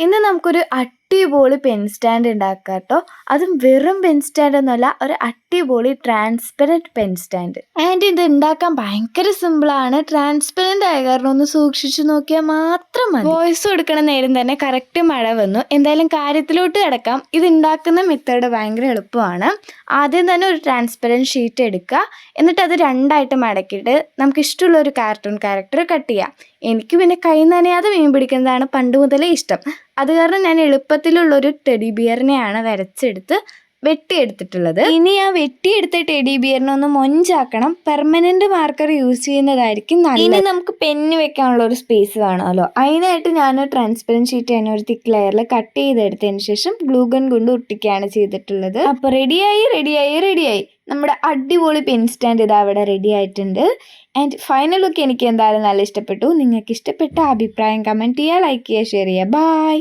ഇന്ന് നമുക്കൊരു അടിപൊളി പെൻ സ്റ്റാൻഡ് ഉണ്ടാക്കാം കേട്ടോ. അതും വെറും പെൻ സ്റ്റാൻഡ് ഒന്നുമല്ല, ഒരു അടിപൊളി ട്രാൻസ്പെറൻറ്റ് പെൻ സ്റ്റാൻഡ്. ആൻഡ് ഇത് ഉണ്ടാക്കാൻ ഭയങ്കര സിമ്പിളാണ്. ട്രാൻസ്പെറൻറ്റ് ആയ കാരണം ഒന്ന് സൂക്ഷിച്ചു നോക്കിയാൽ മാത്രം മതി. വോയിസ് കൊടുക്കണ നേരം തന്നെ കറക്റ്റ് മഴ വന്നു. എന്തായാലും കാര്യത്തിലോട്ട് കിടക്കാം. ഇത് ഉണ്ടാക്കുന്ന മെത്തേഡ് ഭയങ്കര എളുപ്പമാണ്. ആദ്യം തന്നെ ഒരു ട്രാൻസ്പെറൻറ്റ് ഷീറ്റ് എടുക്കുക. എന്നിട്ട് അത് രണ്ടായിട്ട് മടക്കിയിട്ട് നമുക്ക് ഇഷ്ടമുള്ള ഒരു കാർട്ടൂൺ ക്യാരക്ടർ കട്ട് ചെയ്യാം. എനിക്ക് പിന്നെ കൈ നനയാതെ മീൻ പിടിക്കുന്നതാണ് പണ്ട് മുതലേ ഇഷ്ടം. അത് കാരണം ഞാൻ എളുപ്പത്തിലുള്ളൊരു ടെഡി ബിയറിനെയാണ് വരച്ചെടുത്ത് വെട്ടിയെടുത്തിട്ടുള്ളത്. ഇനി ആ വെട്ടിയെടുത്ത ടെഡി ബിയറിനെ ഒന്ന് മൊഞ്ചാക്കണം. പെർമനന്റ് മാർക്കർ യൂസ് ചെയ്യുന്നതായിരിക്കും നല്ലത്. ഇനി നമുക്ക് പെന്ന് വെക്കാനുള്ള ഒരു സ്പേസ് വേണമല്ലോ. അതിനായിട്ട് ഞാൻ ട്രാൻസ്പെറൻറ്റ് ഷീറ്റ് തന്നെ ഒരു തിക്ക് ലെയറിൽ കട്ട് ചെയ്തെടുത്തതിന് ശേഷം ഗ്ലൂ ഗൺ കൊണ്ട് ഒട്ടിക്കുകയാണ് ചെയ്തിട്ടുള്ളത്. അപ്പോൾ റെഡിയായി നമ്മുടെ അടിപൊളി പെൻ സ്റ്റാൻഡ് ഇതാ അവിടെ റെഡി ആയിട്ടുണ്ട്. ആൻഡ് ഫൈനൽ ലുക്ക് എനിക്ക് എന്തായാലും നല്ല ഇഷ്ടപ്പെട്ടു. നിങ്ങൾക്ക് ഇഷ്ടപ്പെട്ട അഭിപ്രായം കമൻറ്റ് ചെയ്യുക, ലൈക്ക് ചെയ്യുക, ഷെയർ ചെയ്യുക. ബൈ.